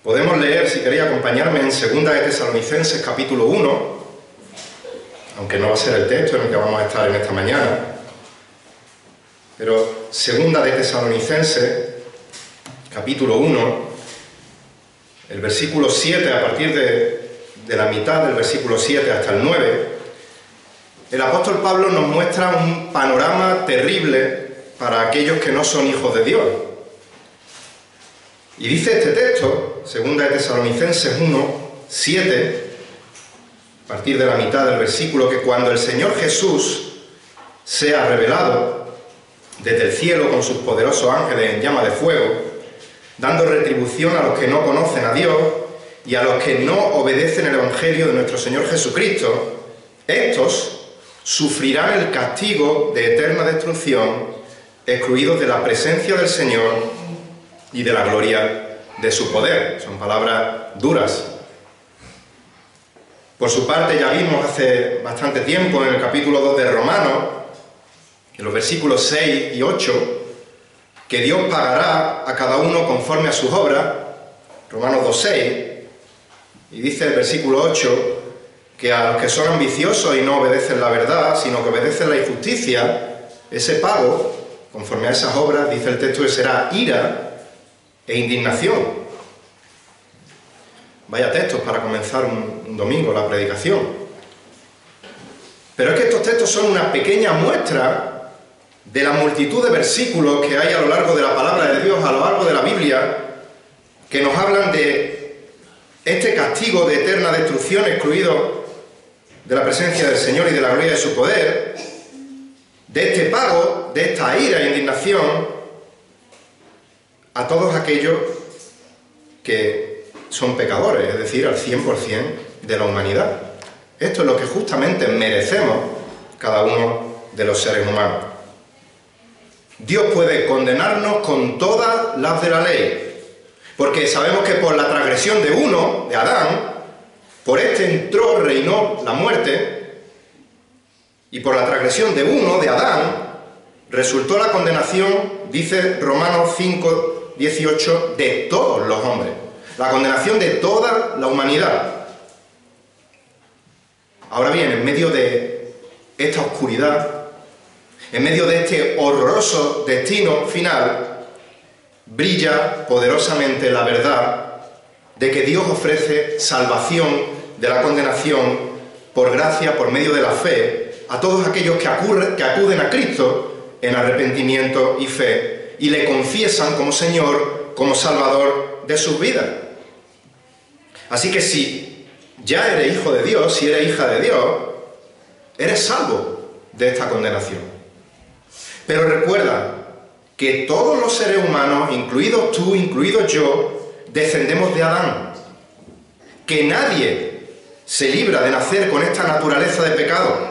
Podemos leer, si queréis acompañarme, en Segunda de Tesalonicenses, capítulo 1, aunque no va a ser el texto en el que vamos a estar en esta mañana, pero Segunda de Tesalonicenses, capítulo 1, el versículo 7, a partir de la mitad del versículo 7 hasta el 9, el apóstol Pablo nos muestra un panorama terrible para aquellos que no son hijos de Dios. Y dice este texto, Segunda de Tesalonicenses 1, 7, a partir de la mitad del versículo, que cuando el Señor Jesús sea revelado desde el cielo con sus poderosos ángeles en llama de fuego, dando retribución a los que no conocen a Dios y a los que no obedecen el Evangelio de nuestro Señor Jesucristo, estos sufrirán el castigo de eterna destrucción, excluidos de la presencia del Señor y de la gloria de su poder. Son palabras duras. Por su parte, ya vimos hace bastante tiempo en el capítulo 2 de Romanos, en los versículos 6 y 8, que Dios pagará a cada uno conforme a sus obras, Romanos 2:6, y dice el versículo 8, que a los que son ambiciosos y no obedecen la verdad, sino que obedecen la injusticia, ese pago, conforme a esas obras, dice el texto, que será ira e indignación. Vaya textos para comenzar un domingo la predicación. Pero es que estos textos son una pequeña muestra de la multitud de versículos que hay a lo largo de la palabra de Dios, a lo largo de la Biblia, que nos hablan de este castigo de eterna destrucción excluido de la presencia del Señor y de la gloria de su poder, de este pago, de esta ira e indignación a todos aquellos que son pecadores, es decir, al 100% de la humanidad. Esto es lo que justamente merecemos cada uno de los seres humanos. Dios puede condenarnos con todas las de la ley, porque sabemos que por la transgresión de uno, de Adán, por este entró, reinó la muerte, y por la transgresión de uno, de Adán, resultó la condenación, dice Romanos 5:18, de todos los hombres. La condenación de toda la humanidad. Ahora bien, en medio de esta oscuridad, en medio de este horroroso destino final, brilla poderosamente la verdad de que Dios ofrece salvación de la condenación por gracia, por medio de la fe, a todos aquellos que acuden a Cristo en arrepentimiento y fe y le confiesan como Señor, como Salvador de sus vidas. Así que si ya eres hijo de Dios, si eres hija de Dios, eres salvo de esta condenación. Pero recuerda que todos los seres humanos, incluidos tú, incluidos yo, descendemos de Adán. Que nadie se libra de nacer con esta naturaleza de pecado.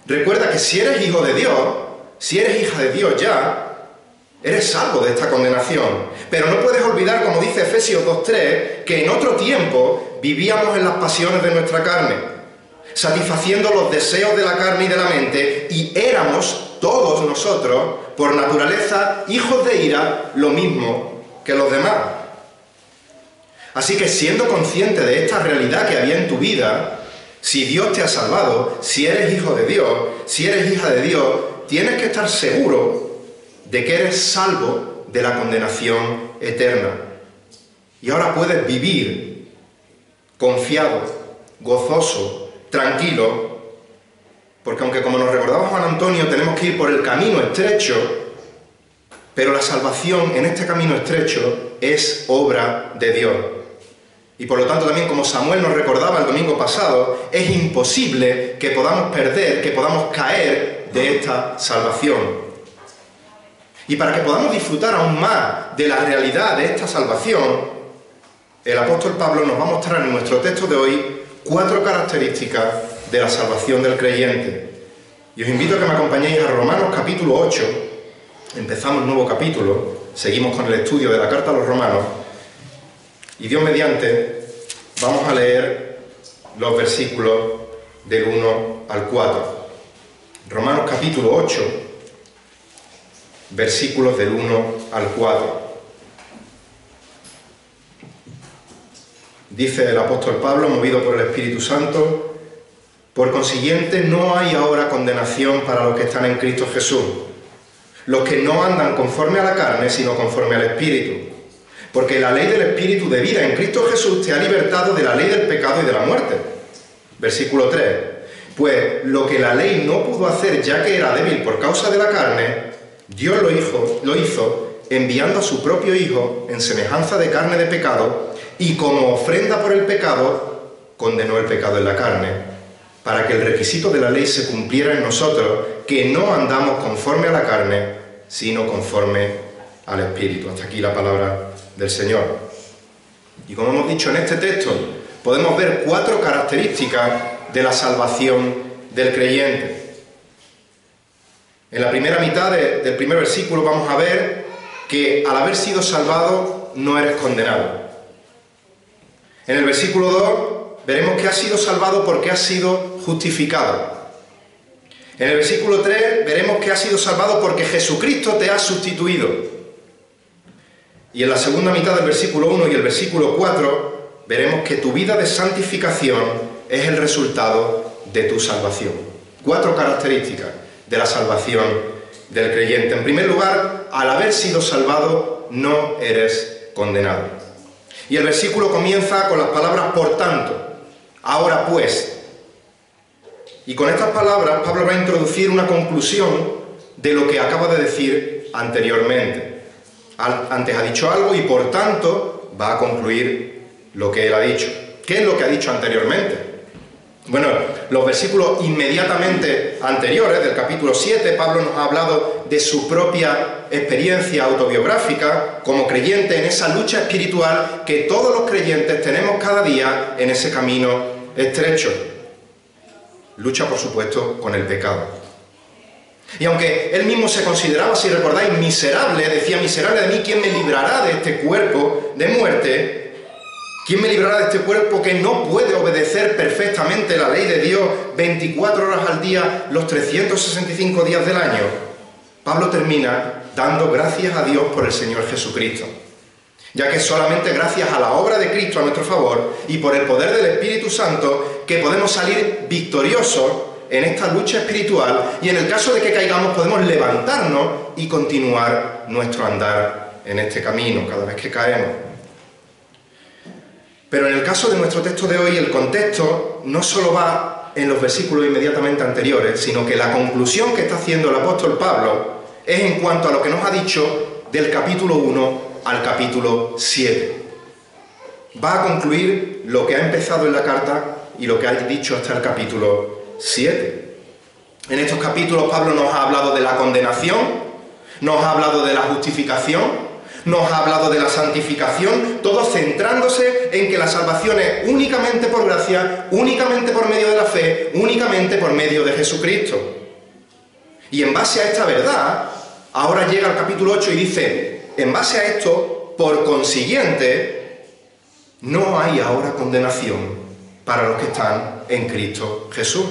Recuerda que si eres hijo de Dios, si eres hija de Dios ya, eres salvo de esta condenación. Pero no puedes olvidar, como dice Efesios 2:3, que en otro tiempo vivíamos en las pasiones de nuestra carne, satisfaciendo los deseos de la carne y de la mente, y éramos todos nosotros, por naturaleza, hijos de ira, lo mismo que los demás. Así que siendo consciente de esta realidad que había en tu vida, si Dios te ha salvado, si eres hijo de Dios, si eres hija de Dios, tienes que estar seguro de que eres salvo de la condenación eterna. Y ahora puedes vivir confiado, gozoso, tranquilo, porque aunque, como nos recordaba Juan Antonio, tenemos que ir por el camino estrecho, pero la salvación en este camino estrecho es obra de Dios. Y por lo tanto también, como Samuel nos recordaba el domingo pasado, es imposible que podamos perder, que podamos caer de esta salvación. Y para que podamos disfrutar aún más de la realidad de esta salvación, el apóstol Pablo nos va a mostrar en nuestro texto de hoy 4 características de la salvación del creyente. Y os invito a que me acompañéis a Romanos capítulo 8. Empezamos un nuevo capítulo, seguimos con el estudio de la carta a los romanos, y Dios mediante vamos a leer los versículos del 1 al 4. Romanos capítulo 8, versículos del 1 al 4. Dice el apóstol Pablo, movido por el Espíritu Santo: por consiguiente, no hay ahora condenación para los que están en Cristo Jesús, los que no andan conforme a la carne, sino conforme al Espíritu. Porque la ley del Espíritu de vida en Cristo Jesús te ha libertado de la ley del pecado y de la muerte. Versículo 3. Pues lo que la ley no pudo hacer, ya que era débil por causa de la carne, Dios lo hizo enviando a su propio Hijo en semejanza de carne de pecado, y como ofrenda por el pecado, condenó el pecado en la carne, para que el requisito de la ley se cumpliera en nosotros, que no andamos conforme a la carne, sino conforme al Espíritu. Hasta aquí la palabra del Señor. Y como hemos dicho en este texto, podemos ver 4 características de la salvación del creyente. En la primera mitad del primer versículo vamos a ver que al haber sido salvado no eres condenado. En el versículo 2 veremos que has sido salvado porque has sido justificado. En el versículo 3 veremos que has sido salvado porque Jesucristo te ha sustituido. Y en la segunda mitad del versículo 1 y el versículo 4 veremos que tu vida de santificación es el resultado de tu salvación. 4 características de la salvación del creyente. En primer lugar, al haber sido salvado, no eres condenado. Y el versículo comienza con las palabras "por tanto", "ahora pues". Y con estas palabras Pablo va a introducir una conclusión de lo que acaba de decir anteriormente. Antes ha dicho algo y por tanto va a concluir lo que él ha dicho. ¿Qué es lo que ha dicho anteriormente? Bueno, los versículos inmediatamente anteriores, del capítulo 7, Pablo nos ha hablado de su propia experiencia autobiográfica como creyente en esa lucha espiritual que todos los creyentes tenemos cada día en ese camino estrecho. Lucha, por supuesto, con el pecado. Y aunque él mismo se consideraba, si recordáis, miserable, decía: miserable de mí, ¿quién me librará de este cuerpo de muerte? ¿Quién me librará de este cuerpo que no puede obedecer perfectamente la ley de Dios 24 horas al día, los 365 días del año? Pablo termina dando gracias a Dios por el Señor Jesucristo, ya que es solamente gracias a la obra de Cristo a nuestro favor y por el poder del Espíritu Santo que podemos salir victoriosos en esta lucha espiritual, y en el caso de que caigamos podemos levantarnos y continuar nuestro andar en este camino cada vez que caemos. Pero en el caso de nuestro texto de hoy, el contexto no solo va en los versículos inmediatamente anteriores, sino que la conclusión que está haciendo el apóstol Pablo es en cuanto a lo que nos ha dicho del capítulo 1 al capítulo 7. Va a concluir lo que ha empezado en la carta y lo que ha dicho hasta el capítulo 7. En estos capítulos Pablo nos ha hablado de la condenación, nos ha hablado de la justificación, nos ha hablado de la santificación, todo centrándose en que la salvación es únicamente por gracia, únicamente por medio de la fe, únicamente por medio de Jesucristo. Y en base a esta verdad, ahora llega al capítulo 8 y dice: en base a esto, por consiguiente, no hay ahora condenación para los que están en Cristo Jesús.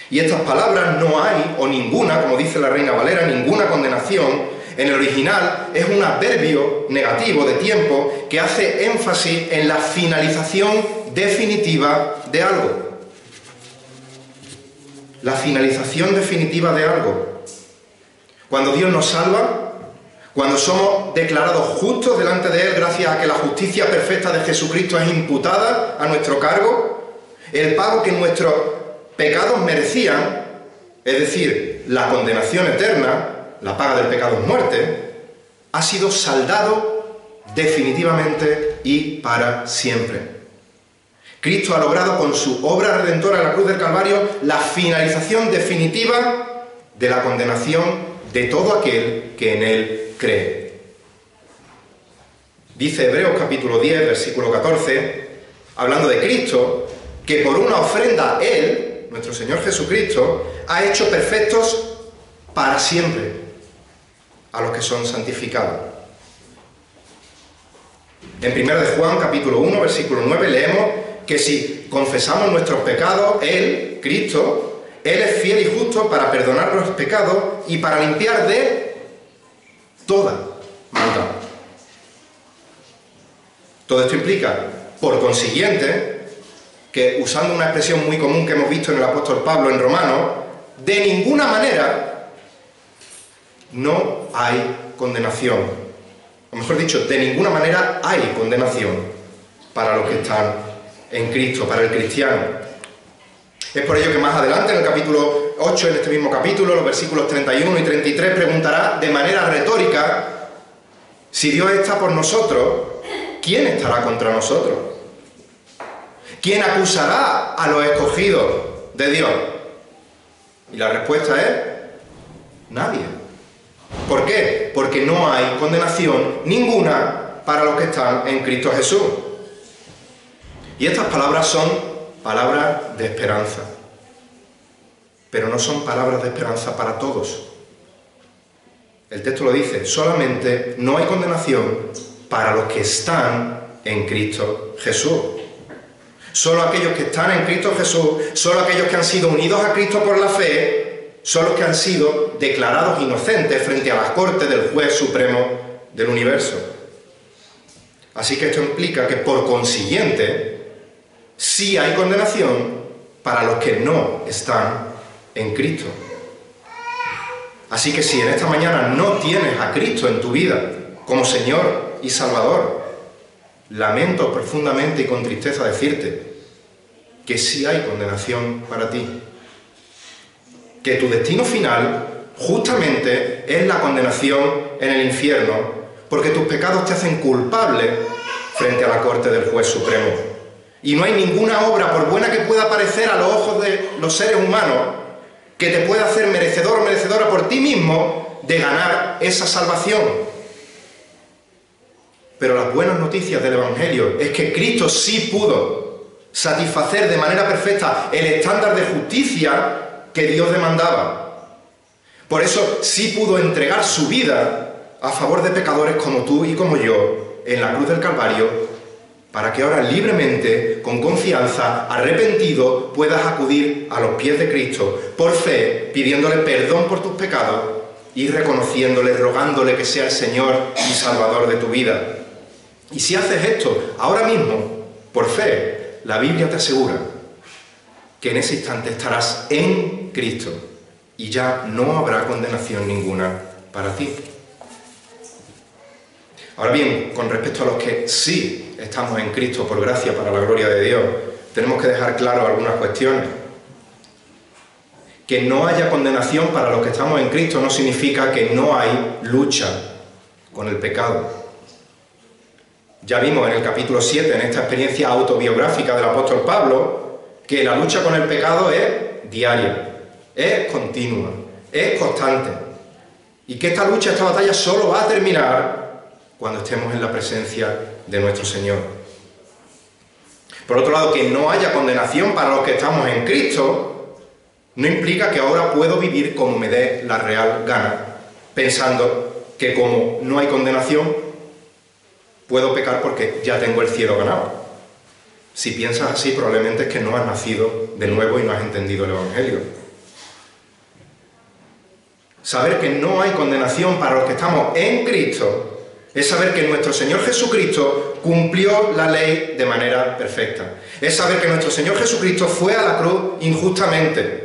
Y estas palabras "no hay" o "ninguna", como dice la Reina Valera, ninguna condenación, en el original es un adverbio negativo de tiempo que hace énfasis en la finalización definitiva de algo. La finalización definitiva de algo. Cuando Dios nos salva, cuando somos declarados justos delante de Él gracias a que la justicia perfecta de Jesucristo es imputada a nuestro cargo, el pago que nuestros pecados merecían, es decir, la condenación eterna, la paga del pecado es muerte, ha sido saldado definitivamente y para siempre. Cristo ha logrado con su obra redentora en la cruz del Calvario la finalización definitiva de la condenación de todo aquel que en Él cree. Dice Hebreos capítulo 10, versículo 14, hablando de Cristo, que por una ofrenda Él, nuestro Señor Jesucristo, ha hecho perfectos para siempre a los que son santificados. En 1 de Juan, capítulo 1, versículo 9, leemos que si confesamos nuestros pecados, Él, Cristo, Él es fiel y justo para perdonar los pecados y para limpiar de toda maldad. Todo esto implica, por consiguiente, que usando una expresión muy común que hemos visto en el apóstol Pablo en Romanos, de ninguna manera no hay condenación. O mejor dicho, de ninguna manera hay condenación para los que están en Cristo, para el cristiano. Es por ello que más adelante, en el capítulo 8, en este mismo capítulo, los versículos 31 y 33, preguntará de manera retórica: si Dios está por nosotros, ¿quién estará contra nosotros? ¿Quién acusará a los escogidos de Dios? Y la respuesta es: nadie. ¿Por qué? Porque no hay condenación ninguna para los que están en Cristo Jesús. Y estas palabras son palabras de esperanza. Pero no son palabras de esperanza para todos. El texto lo dice: solamente no hay condenación para los que están en Cristo Jesús. Solo aquellos que están en Cristo Jesús, solo aquellos que han sido unidos a Cristo por la fe, son los que han sido declarados inocentes frente a la corte del juez supremo del universo. Así que esto implica que, por consiguiente, sí hay condenación para los que no están en Cristo. Así que si en esta mañana no tienes a Cristo en tu vida como Señor y Salvador, lamento profundamente y con tristeza decirte que sí hay condenación para ti. Que tu destino final justamente es la condenación en el infierno, porque tus pecados te hacen culpable frente a la corte del juez supremo. Y no hay ninguna obra, por buena que pueda parecer a los ojos de los seres humanos, que te pueda hacer merecedor o merecedora por ti mismo de ganar esa salvación. Pero las buenas noticias del Evangelio es que Cristo sí pudo satisfacer de manera perfecta el estándar de justicia que Dios demandaba. Por eso sí pudo entregar su vida a favor de pecadores como tú y como yo en la cruz del Calvario, para que ahora libremente, con confianza, arrepentido, puedas acudir a los pies de Cristo por fe, pidiéndole perdón por tus pecados y reconociéndole, rogándole que sea el Señor y Salvador de tu vida. Y si haces esto ahora mismo, por fe, la Biblia te asegura que en ese instante estarás en Cristo y ya no habrá condenación ninguna para ti. Ahora bien, con respecto a los que sí estamos en Cristo por gracia para la gloria de Dios, tenemos que dejar claro algunas cuestiones. Que no haya condenación para los que estamos en Cristo no significa que no hay lucha con el pecado. Ya vimos en el capítulo 7, en esta experiencia autobiográfica del apóstol Pablo, que la lucha con el pecado es diaria, es continua, es constante. Y que esta lucha, esta batalla solo va a terminar cuando estemos en la presencia de nuestro Señor. Por otro lado, que no haya condenación para los que estamos en Cristo no implica que ahora puedo vivir como me dé la real gana, pensando que como no hay condenación, puedo pecar porque ya tengo el cielo ganado. Si piensas así, probablemente es que no has nacido de nuevo y no has entendido el Evangelio. Saber que no hay condenación para los que estamos en Cristo es saber que nuestro Señor Jesucristo cumplió la ley de manera perfecta. Es saber que nuestro Señor Jesucristo fue a la cruz injustamente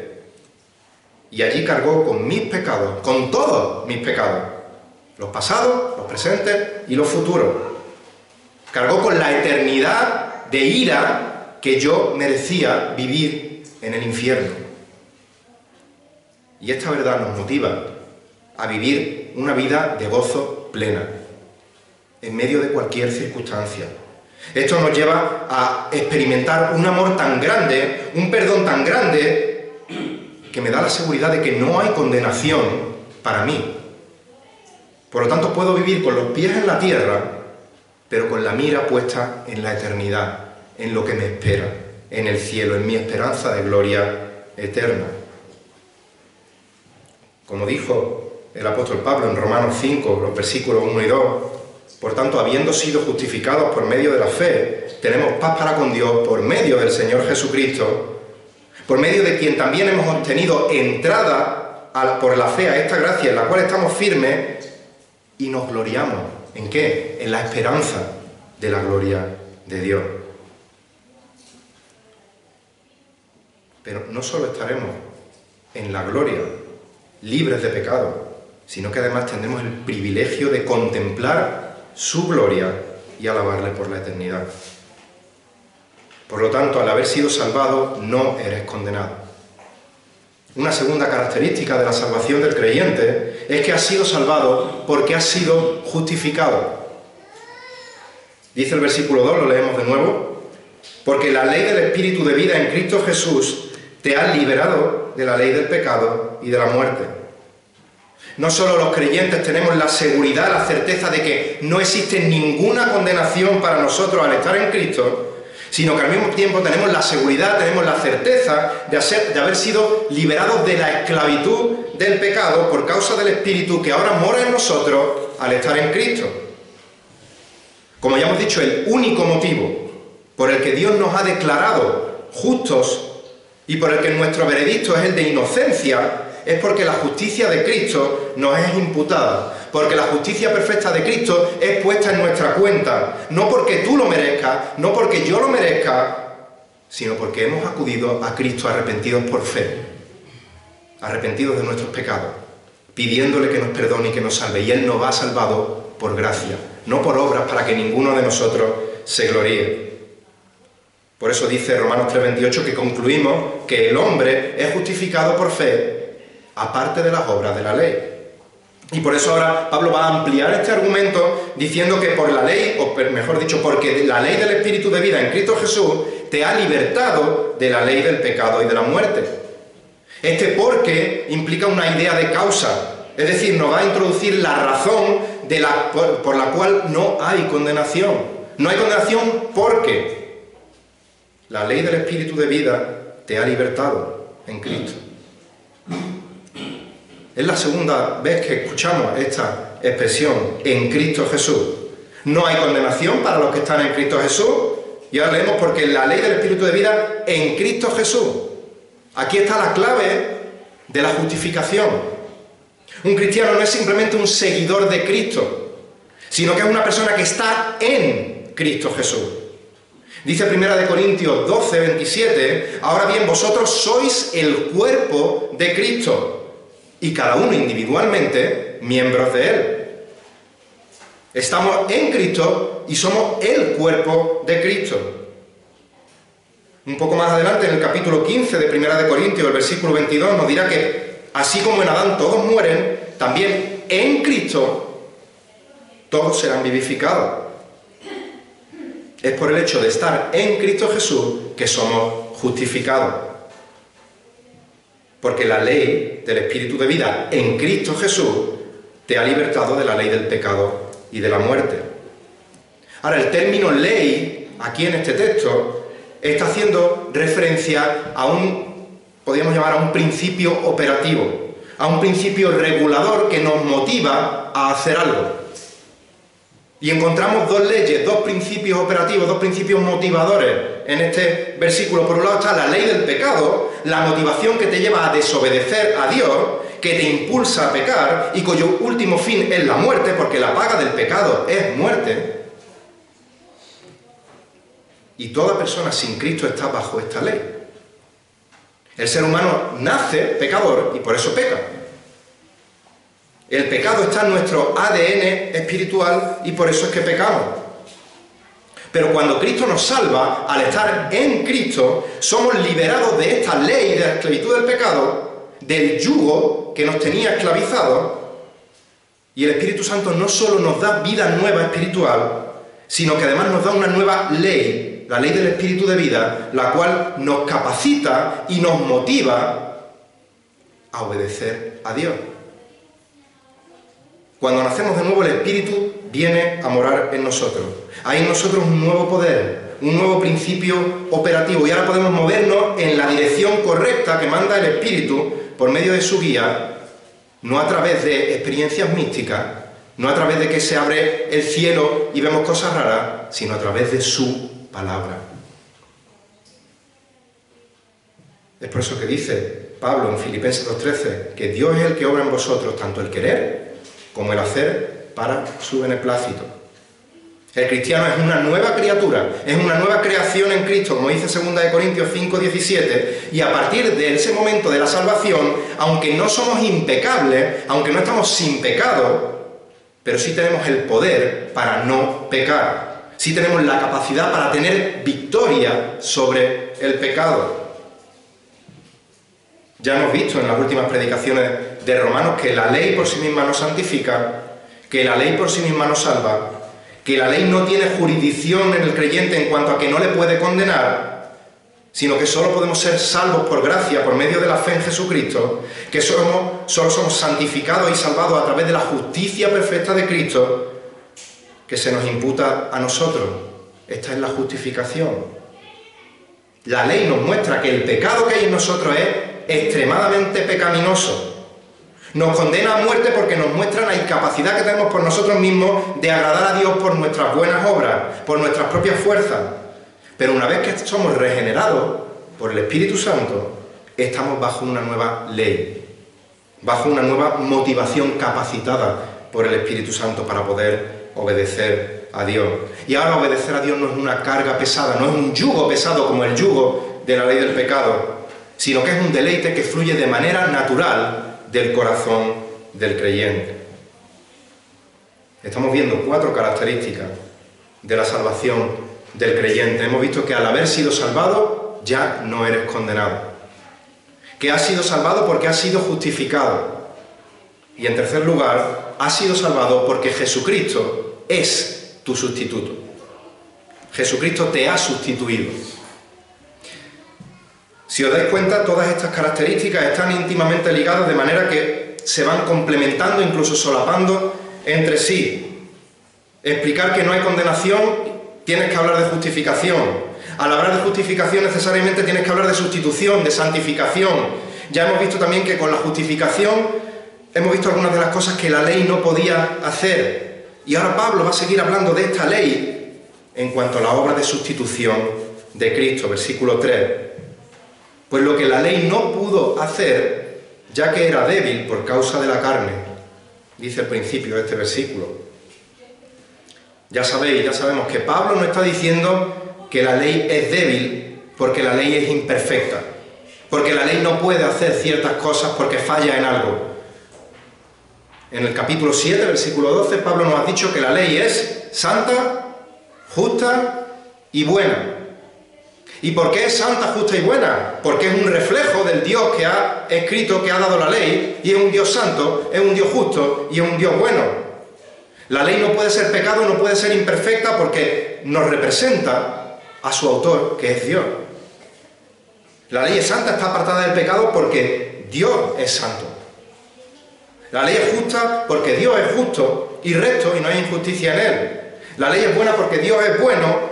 y allí cargó con mis pecados, con todos mis pecados, los pasados, los presentes y los futuros. Cargó con la eternidad de ira que yo merecía vivir en el infierno. Y esta verdad nos motiva a vivir una vida de gozo plena, en medio de cualquier circunstancia. Esto nos lleva a experimentar un amor tan grande, un perdón tan grande, que me da la seguridad de que no hay condenación para mí. Por lo tanto, puedo vivir con los pies en la tierra, pero con la mira puesta en la eternidad, en lo que me espera, en el cielo, en mi esperanza de gloria eterna. Como dijo el apóstol Pablo en Romanos 5, los versículos 1 y 2, por tanto, habiendo sido justificados por medio de la fe, tenemos paz para con Dios por medio del Señor Jesucristo, por medio de quien también hemos obtenido entrada por la fe a esta gracia en la cual estamos firmes y nos gloriamos. ¿En qué? En la esperanza de la gloria de Dios. Pero no solo estaremos en la gloria, libres de pecado, sino que además tendremos el privilegio de contemplar su gloria y alabarle por la eternidad. Por lo tanto, al haber sido salvado, no eres condenado. Una segunda característica de la salvación del creyente es que ha sido salvado porque ha sido justificado. Dice el versículo 2, lo leemos de nuevo: porque la ley del Espíritu de vida en Cristo Jesús te ha liberado de la ley del pecado y de la muerte. No solo los creyentes tenemos la seguridad, la certeza de que no existe ninguna condenación para nosotros al estar en Cristo, sino que al mismo tiempo tenemos la seguridad, tenemos la certeza de haber sido liberados de la esclavitud del pecado por causa del Espíritu que ahora mora en nosotros al estar en Cristo. Como ya hemos dicho, el único motivo por el que Dios nos ha declarado justos y por el que nuestro veredicto es el de inocencia es porque la justicia de Cristo nos es imputada. Porque la justicia perfecta de Cristo es puesta en nuestra cuenta. No porque tú lo merezcas, no porque yo lo merezca, sino porque hemos acudido a Cristo arrepentidos por fe. Arrepentidos de nuestros pecados, pidiéndole que nos perdone y que nos salve. Y Él nos ha salvado por gracia, no por obras para que ninguno de nosotros se gloríe. Por eso dice Romanos 3:28 que concluimos que el hombre es justificado por fe, aparte de las obras de la ley. Y por eso ahora Pablo va a ampliar este argumento diciendo que por la ley, o mejor dicho, porque la ley del Espíritu de vida en Cristo Jesús te ha libertado de la ley del pecado y de la muerte. Este porque implica una idea de causa, es decir, nos va a introducir la razón por la cual no hay condenación. No hay condenación porque la ley del Espíritu de vida te ha libertado en Cristo. Es la segunda vez que escuchamos esta expresión, en Cristo Jesús. No hay condenación para los que están en Cristo Jesús. Y ahora leemos porque la ley del Espíritu de vida en Cristo Jesús. Aquí está la clave de la justificación. Un cristiano no es simplemente un seguidor de Cristo, sino que es una persona que está en Cristo Jesús. Dice 1 Corintios 12:27, ahora bien, vosotros sois el cuerpo de Cristo, y cada uno individualmente miembros de Él. Estamos en Cristo y somos el cuerpo de Cristo. Un poco más adelante, en el capítulo 15 de 1 Corintios, el versículo 22, nos dirá que así como en Adán todos mueren, también en Cristo todos serán vivificados. Es por el hecho de estar en Cristo Jesús que somos justificados. Porque la ley del Espíritu de vida en Cristo Jesús te ha libertado de la ley del pecado y de la muerte. Ahora, el término ley, aquí en este texto, está haciendo referencia a podríamos llamar a un principio operativo, a un principio regulador que nos motiva a hacer algo. Y encontramos dos leyes, dos principios operativos, dos principios motivadores en este versículo. Por un lado está la ley del pecado, la motivación que te lleva a desobedecer a Dios, que te impulsa a pecar y cuyo último fin es la muerte, porque la paga del pecado es muerte. Y toda persona sin Cristo está bajo esta ley. El ser humano nace pecador y por eso peca. El pecado está en nuestro ADN espiritual y por eso es que pecamos. Pero cuando Cristo nos salva, al estar en Cristo, somos liberados de esta ley de la esclavitud del pecado, del yugo que nos tenía esclavizados, y el Espíritu Santo no solo nos da vida nueva espiritual, sino que además nos da una nueva ley, la ley del Espíritu de vida, la cual nos capacita y nos motiva a obedecer a Dios. Cuando nacemos de nuevo, el Espíritu viene a morar en nosotros. Hay en nosotros un nuevo poder, un nuevo principio operativo. Y ahora podemos movernos en la dirección correcta que manda el Espíritu por medio de su guía, no a través de experiencias místicas, no a través de que se abre el cielo y vemos cosas raras, sino a través de su palabra. Es por eso que dice Pablo en Filipenses 2:13, que Dios es el que obra en vosotros tanto el querer como el hacer para su beneplácito. El cristiano es una nueva criatura, es una nueva creación en Cristo, como dice 2 Corintios 5:17, y a partir de ese momento de la salvación, aunque no somos impecables, aunque no estamos sin pecado, pero sí tenemos el poder para no pecar. Sí tenemos la capacidad para tener victoria sobre el pecado. Ya hemos visto en las últimas predicaciones de Romanos que la ley por sí misma nos santifica, que la ley por sí misma nos salva, que la ley no tiene jurisdicción en el creyente en cuanto a que no le puede condenar, sino que solo podemos ser salvos por gracia, por medio de la fe en Jesucristo, que solo somos santificados y salvados a través de la justicia perfecta de Cristo, que se nos imputa a nosotros. Esta es la justificación. La ley nos muestra que el pecado que hay en nosotros es extremadamente pecaminoso. Nos condena a muerte porque nos muestra la incapacidad que tenemos por nosotros mismos de agradar a Dios por nuestras buenas obras, por nuestras propias fuerzas. Pero una vez que somos regenerados por el Espíritu Santo, estamos bajo una nueva ley, bajo una nueva motivación capacitada por el Espíritu Santo para poder obedecer a Dios. Y ahora obedecer a Dios no es una carga pesada, no es un yugo pesado como el yugo de la ley del pecado, sino que es un deleite que fluye de manera natural del corazón del creyente. Estamos viendo 4 características de la salvación del creyente. Hemos visto que al haber sido salvado, ya no eres condenado. Que has sido salvado porque has sido justificado. Y en tercer lugar, has sido salvado porque Jesucristo es tu sustituto. Jesucristo te ha sustituido. Si os dais cuenta, todas estas características están íntimamente ligadas de manera que se van complementando, incluso solapando entre sí. Explicar que no hay condenación, tienes que hablar de justificación. Al hablar de justificación necesariamente tienes que hablar de sustitución, de santificación. Ya hemos visto también que con la justificación hemos visto algunas de las cosas que la ley no podía hacer. Y ahora Pablo va a seguir hablando de esta ley en cuanto a la obra de sustitución de Cristo, versículo 3. Pues lo que la ley no pudo hacer, ya que era débil por causa de la carne, dice el principio de este versículo. Ya sabéis, ya sabemos que Pablo no está diciendo que la ley es débil porque la ley es imperfecta, porque la ley no puede hacer ciertas cosas porque falla en algo. En el capítulo 7, versículo 12, Pablo nos ha dicho que la ley es santa, justa y buena. ¿Y por qué es santa, justa y buena? Porque es un reflejo del Dios que ha escrito, que ha dado la ley, y es un Dios santo, es un Dios justo y es un Dios bueno. La ley no puede ser pecado, no puede ser imperfecta porque nos representa a su autor, que es Dios. La ley es santa, está apartada del pecado porque Dios es santo. La ley es justa porque Dios es justo y recto y no hay injusticia en él. La ley es buena porque Dios es bueno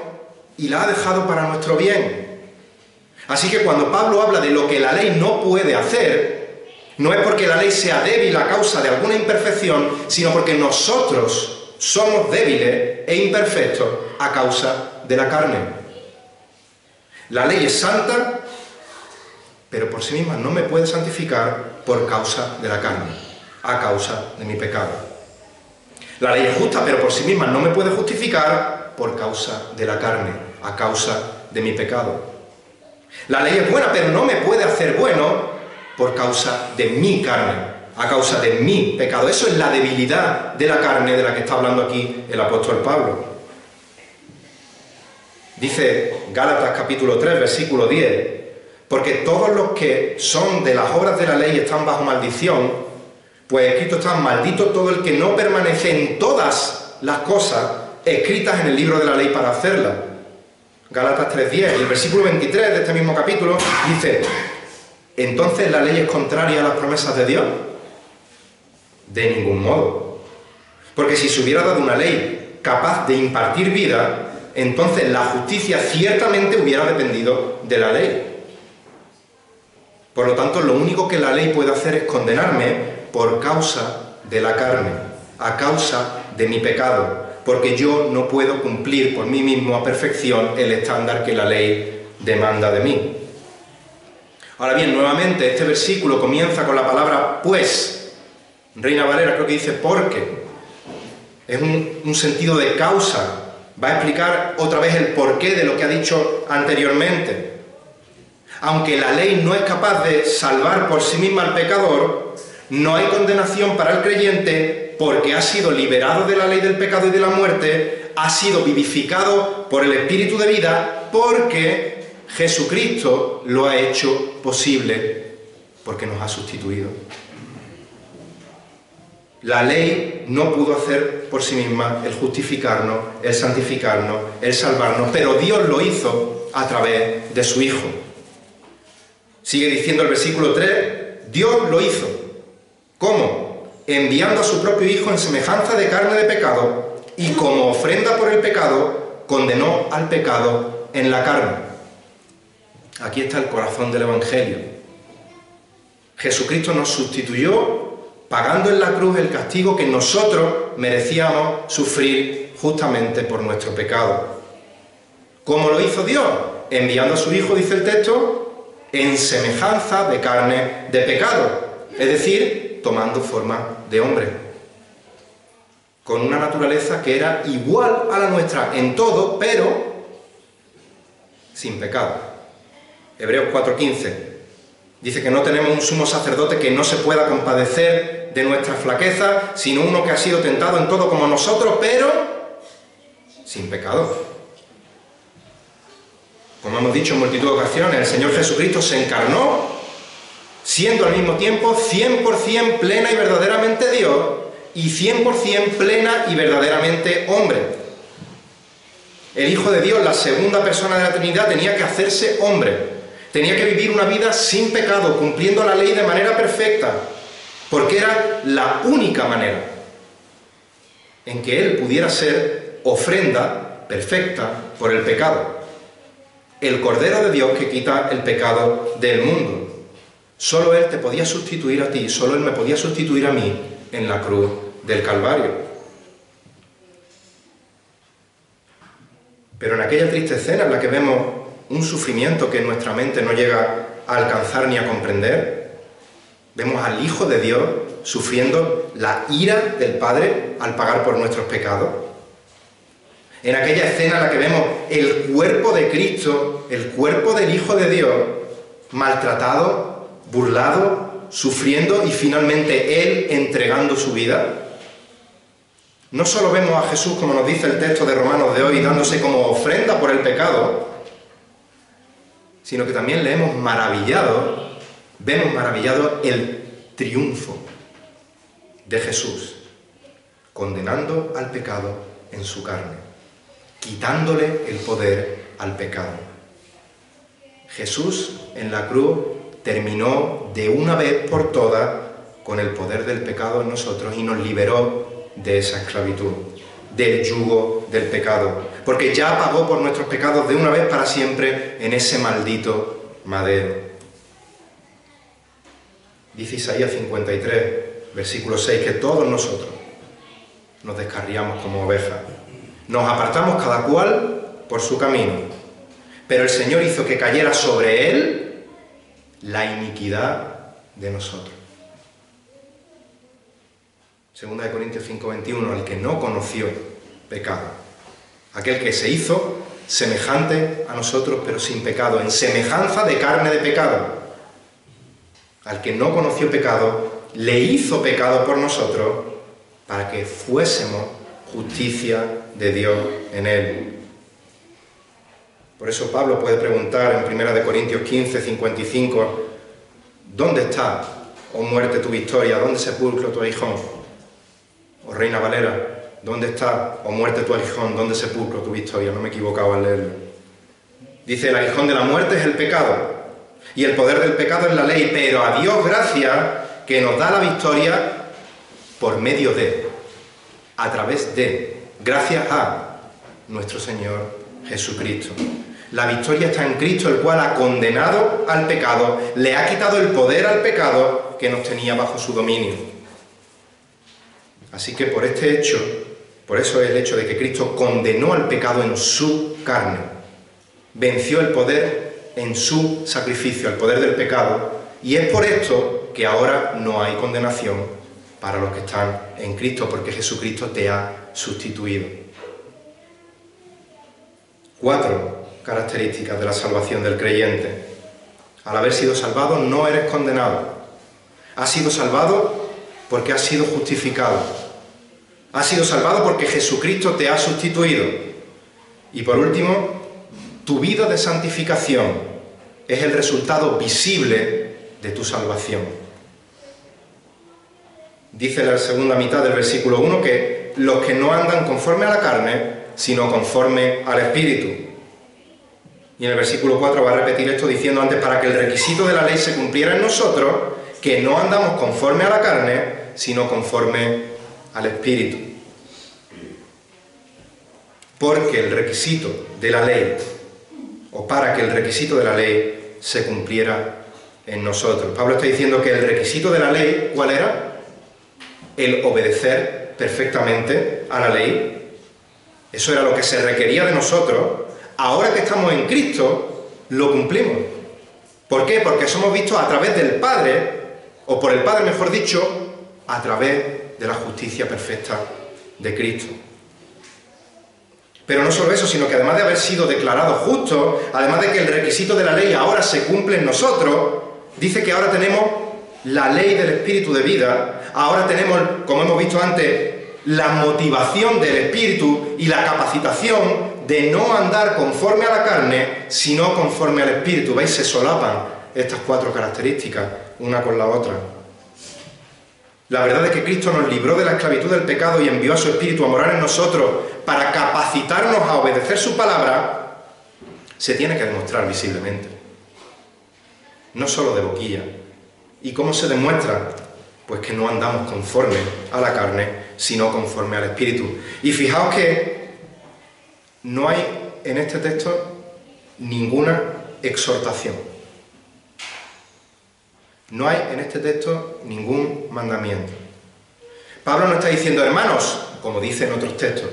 y la ha dejado para nuestro bien. Así que cuando Pablo habla de lo que la ley no puede hacer, no es porque la ley sea débil a causa de alguna imperfección, sino porque nosotros somos débiles e imperfectos a causa de la carne. La ley es santa, pero por sí misma no me puede santificar por causa de la carne, a causa de mi pecado. La ley es justa, pero por sí misma no me puede justificar por causa de la carne, a causa de mi pecado. La ley es buena, pero no me puede hacer bueno por causa de mi carne, a causa de mi pecado. Eso es la debilidad de la carne de la que está hablando aquí el apóstol Pablo. Dice Gálatas capítulo 3, versículo 10, porque todos los que son de las obras de la ley están bajo maldición, pues escrito está: maldito todo el que no permanece en todas las cosas escritas en el libro de la ley para hacerlas. Gálatas 3:10. Y el versículo 23 de este mismo capítulo dice: ¿entonces la ley es contraria a las promesas de Dios? De ningún modo. Porque si se hubiera dado una ley capaz de impartir vida, entonces la justicia ciertamente hubiera dependido de la ley. Por lo tanto, lo único que la ley puede hacer es condenarme por causa de la carne, a causa de mi pecado, porque yo no puedo cumplir por mí mismo a perfección el estándar que la ley demanda de mí. Ahora bien, nuevamente, este versículo comienza con la palabra pues. Reina Valera creo que dice porque. Es un sentido de causa, va a explicar otra vez el porqué de lo que ha dicho anteriormente. Aunque la ley no es capaz de salvar por sí misma al pecador, no hay condenación para el creyente porque ha sido liberado de la ley del pecado y de la muerte, ha sido vivificado por el Espíritu de vida porque Jesucristo lo ha hecho posible, porque nos ha sustituido. La ley no pudo hacer por sí misma el justificarnos, el santificarnos, el salvarnos, pero Dios lo hizo a través de su Hijo. Sigue diciendo el versículo 3, Dios lo hizo. ¿Cómo? Enviando a su propio Hijo en semejanza de carne de pecado, y como ofrenda por el pecado, condenó al pecado en la carne. Aquí está el corazón del Evangelio. Jesucristo nos sustituyó pagando en la cruz el castigo que nosotros merecíamos sufrir justamente por nuestro pecado. ¿Cómo lo hizo Dios? Enviando a su Hijo, dice el texto, en semejanza de carne de pecado, es decir, tomando forma de hombre, con una naturaleza que era igual a la nuestra en todo, pero sin pecado. Hebreos 4:15 dice que no tenemos un sumo sacerdote que no se pueda compadecer de nuestras flaquezas, sino uno que ha sido tentado en todo como nosotros, pero sin pecado. Como hemos dicho en multitud de ocasiones, el Señor Jesucristo se encarnó, siendo al mismo tiempo 100% plena y verdaderamente Dios, y 100% plena y verdaderamente hombre. El Hijo de Dios, la segunda persona de la Trinidad, tenía que hacerse hombre. Tenía que vivir una vida sin pecado, cumpliendo la ley de manera perfecta, porque era la única manera en que Él pudiera ser ofrenda perfecta por el pecado. El Cordero de Dios que quita el pecado del mundo. Solo Él te podía sustituir a ti, solo Él me podía sustituir a mí en la cruz del Calvario. Pero en aquella triste escena en la que vemos un sufrimiento que nuestra mente no llega a alcanzar ni a comprender, vemos al Hijo de Dios sufriendo la ira del Padre al pagar por nuestros pecados. En aquella escena en la que vemos el cuerpo de Cristo, el cuerpo del Hijo de Dios, maltratado, burlado, sufriendo y finalmente Él entregando su vida. No solo vemos a Jesús, como nos dice el texto de Romanos de hoy, dándose como ofrenda por el pecado, sino que también vemos maravillado el triunfo de Jesús, condenando al pecado en su carne, quitándole el poder al pecado. Jesús en la cruz terminó de una vez por todas con el poder del pecado en nosotros y nos liberó de esa esclavitud, del yugo del pecado, porque ya pagó por nuestros pecados de una vez para siempre en ese maldito madero. Dice Isaías 53, versículo 6, que todos nosotros nos descarriamos como ovejas, nos apartamos cada cual por su camino, pero el Señor hizo que cayera sobre él la iniquidad de nosotros. Segunda de Corintios 5:21, el que no conoció pecado, aquel que se hizo semejante a nosotros pero sin pecado, en semejanza de carne de pecado, al que no conoció pecado, le hizo pecado por nosotros para que fuésemos justicia de Dios en él. Por eso Pablo puede preguntar en 1 de Corintios 15:55, ¿dónde está, oh muerte, tu victoria? ¿Dónde sepulcro tu aguijón? O Reina Valera, ¿dónde está, oh muerte, tu aguijón? ¿Dónde sepulcro tu victoria? No me he equivocado al leerlo. Dice, el aguijón de la muerte es el pecado, y el poder del pecado es la ley, pero a Dios gracias que nos da la victoria por medio de, a través de, gracias a nuestro Señor Jesucristo. La victoria está en Cristo, el cual ha condenado al pecado, le ha quitado el poder al pecado que nos tenía bajo su dominio. Así que por este hecho, por eso es el hecho de que Cristo condenó al pecado en su carne, venció el poder en su sacrificio, el poder del pecado, y es por esto que ahora no hay condenación para los que están en Cristo, porque Jesucristo te ha sustituido. 4 características de la salvación del creyente. Al haber sido salvado no eres condenado. Has sido salvado porque has sido justificado. Has sido salvado porque Jesucristo te ha sustituido. Y por último, tu vida de santificación es el resultado visible de tu salvación. Dice la segunda mitad del versículo 1 que los que no andan conforme a la carne, sino conforme al Espíritu. Y en el versículo 4 va a repetir esto diciendo antes, para que el requisito de la ley se cumpliera en nosotros, que no andamos conforme a la carne, sino conforme al Espíritu. Porque el requisito de la ley, o para que el requisito de la ley se cumpliera en nosotros. Pablo está diciendo que el requisito de la ley, ¿cuál era? El obedecer perfectamente a la ley. Eso era lo que se requería de nosotros. Ahora que estamos en Cristo, lo cumplimos. ¿Por qué? Porque somos vistos a través del Padre, o por el Padre, mejor dicho, a través de la justicia perfecta de Cristo. Pero no solo eso, sino que además de haber sido declarados justos, además de que el requisito de la ley ahora se cumple en nosotros, dice que ahora tenemos la ley del Espíritu de vida, ahora tenemos, como hemos visto antes, la motivación del Espíritu y la capacitación de no andar conforme a la carne, sino conforme al Espíritu. ¿Veis? Se solapan estas 4 características, una con la otra. La verdad es que Cristo nos libró de la esclavitud del pecado y envió a su Espíritu a morar en nosotros para capacitarnos a obedecer su palabra, se tiene que demostrar visiblemente. No solo de boquilla. ¿Y cómo se demuestra? Pues que no andamos conforme a la carne, sino conforme al Espíritu. Y fijaos que no hay en este texto ninguna exhortación. No hay en este texto ningún mandamiento. Pablo no está diciendo, hermanos, como dice en otros textos,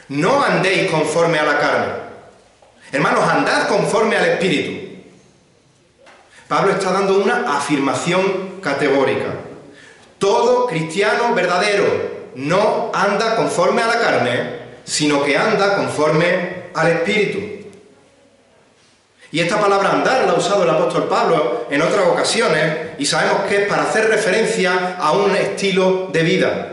no andéis conforme a la carne. Hermanos, andad conforme al Espíritu. Pablo está dando una afirmación categórica. Todo cristiano verdadero no anda conforme a la carne, sino que anda conforme al Espíritu. Y esta palabra andar la ha usado el apóstol Pablo en otras ocasiones y sabemos que es para hacer referencia a un estilo de vida.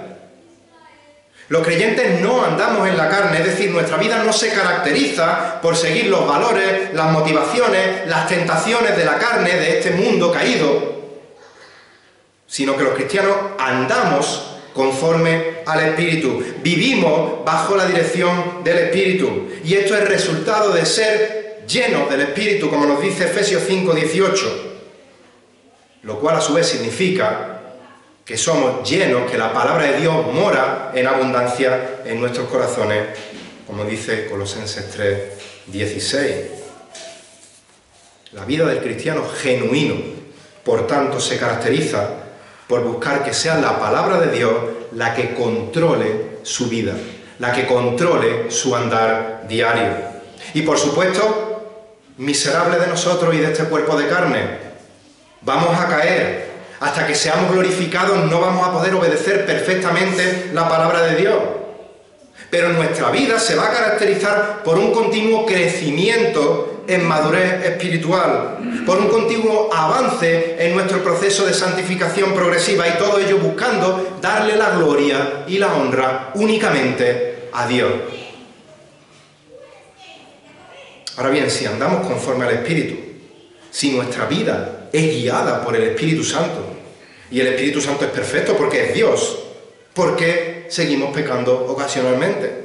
Los creyentes no andamos en la carne, es decir, nuestra vida no se caracteriza por seguir los valores, las motivaciones, las tentaciones de la carne de este mundo caído, sino que los cristianos andamos conforme al Espíritu, vivimos bajo la dirección del Espíritu, y esto es resultado de ser llenos del Espíritu, como nos dice Efesios 5:18, lo cual a su vez significa que somos llenos, que la palabra de Dios mora en abundancia en nuestros corazones, como dice Colosenses 3:16. La vida del cristiano genuino, por tanto, se caracteriza por buscar que sea la palabra de Dios la que controle su vida, la que controle su andar diario. Y por supuesto, miserable de nosotros y de este cuerpo de carne, vamos a caer. Hasta que seamos glorificados no vamos a poder obedecer perfectamente la palabra de Dios. Pero nuestra vida se va a caracterizar por un continuo crecimiento en madurez espiritual, por un continuo avance en nuestro proceso de santificación progresiva, y todo ello buscando darle la gloria y la honra únicamente a Dios. Ahora bien, si andamos conforme al Espíritu, si nuestra vida es guiada por el Espíritu Santo, y el Espíritu Santo es perfecto porque es Dios, ¿por qué seguimos pecando ocasionalmente?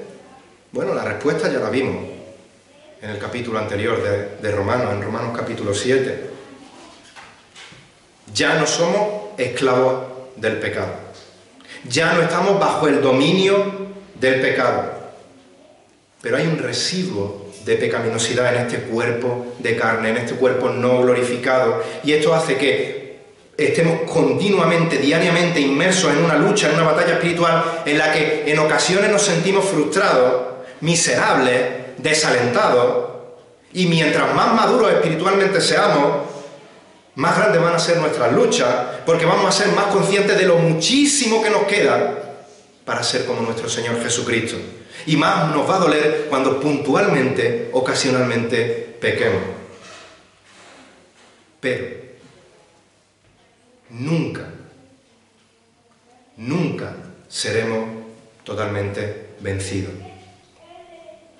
Bueno, la respuesta ya la vimos en el capítulo anterior de Romanos, en Romanos capítulo 7. Ya no somos esclavos del pecado. Ya no estamos bajo el dominio del pecado. Pero hay un residuo de pecaminosidad en este cuerpo de carne, en este cuerpo no glorificado. Y esto hace que estemos continuamente, diariamente inmersos en una lucha, en una batalla espiritual en la que en ocasiones nos sentimos frustrados, miserables, desalentados. Y mientras más maduros espiritualmente seamos, más grandes van a ser nuestras luchas, porque vamos a ser más conscientes de lo muchísimo que nos queda para ser como nuestro Señor Jesucristo. Y más nos va a doler cuando puntualmente, ocasionalmente, pequemos. Pero nunca seremos totalmente vencidos.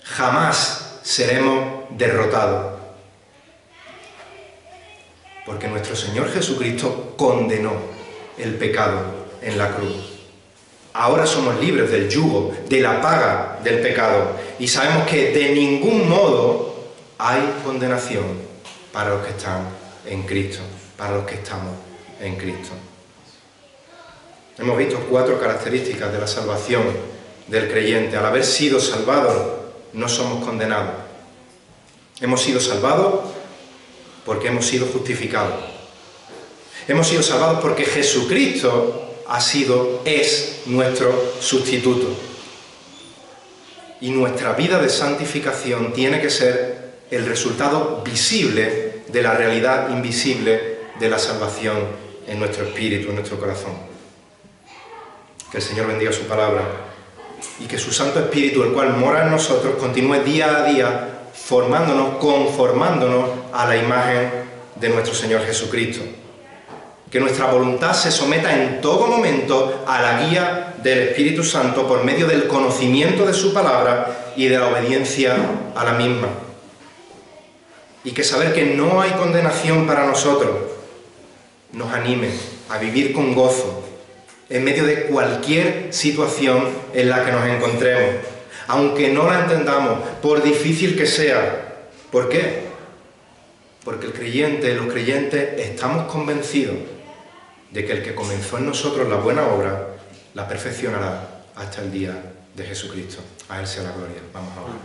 Jamás seremos derrotados. Porque nuestro Señor Jesucristo condenó el pecado en la cruz. Ahora somos libres del yugo, de la paga del pecado. Y sabemos que de ningún modo hay condenación para los que están en Cristo, para los que estamos en Cristo. Hemos visto 4 características de la salvación del creyente. Al haber sido salvados, no somos condenados. Hemos sido salvados porque hemos sido justificados. Hemos sido salvados porque Jesucristo es nuestro sustituto. Y nuestra vida de santificación tiene que ser el resultado visible de la realidad invisible de la salvación en nuestro espíritu, en nuestro corazón. Que el Señor bendiga su palabra y que su Santo Espíritu, el cual mora en nosotros, continúe día a día formándonos, conformándonos a la imagen de nuestro Señor Jesucristo. Que nuestra voluntad se someta en todo momento a la guía del Espíritu Santo por medio del conocimiento de su palabra y de la obediencia a la misma. Y que saber que no hay condenación para nosotros nos anime a vivir con gozo en medio de cualquier situación en la que nos encontremos, aunque no la entendamos, por difícil que sea. ¿Por qué? Porque los creyentes estamos convencidos de que el que comenzó en nosotros la buena obra la perfeccionará hasta el día de Jesucristo. A Él sea la gloria. Vamos a orar.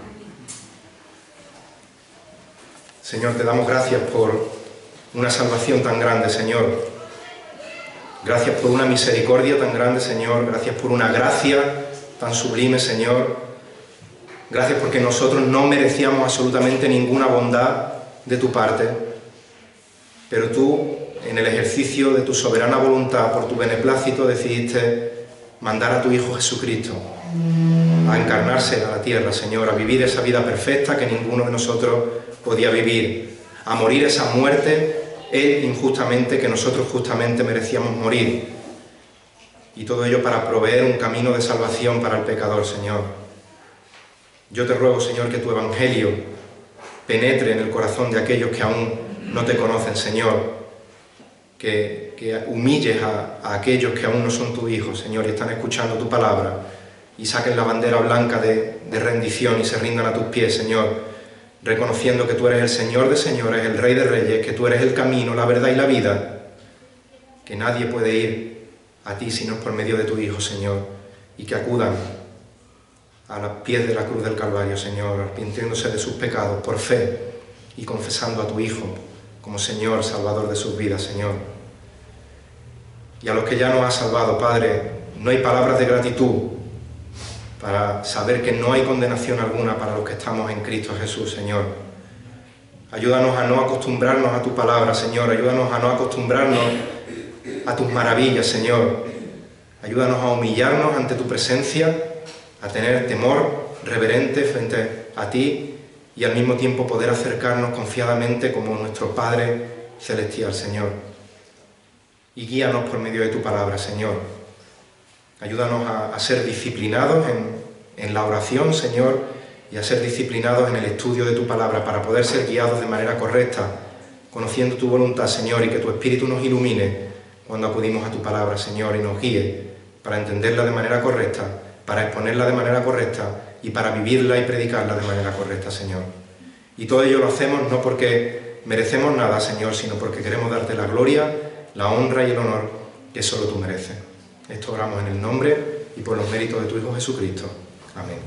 Señor, te damos gracias por una salvación tan grande, Señor. Gracias por una misericordia tan grande, Señor. Gracias por una gracia tan sublime, Señor. Gracias porque nosotros no merecíamos absolutamente ninguna bondad de tu parte. Pero tú, en el ejercicio de tu soberana voluntad, por tu beneplácito, decidiste mandar a tu Hijo Jesucristo a encarnarse a la tierra, Señor, a vivir esa vida perfecta que ninguno de nosotros podía vivir, a morir esa muerte, Él injustamente, que nosotros justamente merecíamos morir. Y todo ello para proveer un camino de salvación para el pecador, Señor. Yo te ruego, Señor, que tu Evangelio penetre en el corazón de aquellos que aún no te conocen, Señor. Que humilles a aquellos que aún no son tus hijos, Señor, y están escuchando tu palabra, y saquen la bandera blanca de rendición y se rindan a tus pies, Señor, reconociendo que tú eres el Señor de señores, el Rey de reyes, que tú eres el camino, la verdad y la vida, que nadie puede ir a ti sino por medio de tu Hijo, Señor, y que acudan a los pies de la cruz del Calvario, Señor, arrepintiéndose de sus pecados por fe y confesando a tu Hijo como Señor, Salvador de sus vidas, Señor. Y a los que ya nos has salvado, Padre, no hay palabras de gratitud para saber que no hay condenación alguna para los que estamos en Cristo Jesús, Señor. Ayúdanos a no acostumbrarnos a tu palabra, Señor. Ayúdanos a no acostumbrarnos a tus maravillas, Señor. Ayúdanos a humillarnos ante tu presencia, a tener temor reverente frente a ti y al mismo tiempo poder acercarnos confiadamente como nuestro Padre Celestial, Señor. Y guíanos por medio de tu palabra, Señor. Ayúdanos a ser disciplinados en la oración, Señor, y a ser disciplinados en el estudio de tu palabra para poder ser guiados de manera correcta, conociendo tu voluntad, Señor, y que tu Espíritu nos ilumine cuando acudimos a tu palabra, Señor, y nos guíe para entenderla de manera correcta, para exponerla de manera correcta y para vivirla y predicarla de manera correcta, Señor. Y todo ello lo hacemos no porque merecemos nada, Señor, sino porque queremos darte la gloria, la honra y el honor que solo tú mereces. Esto oramos en el nombre y por los méritos de tu Hijo Jesucristo. Amén.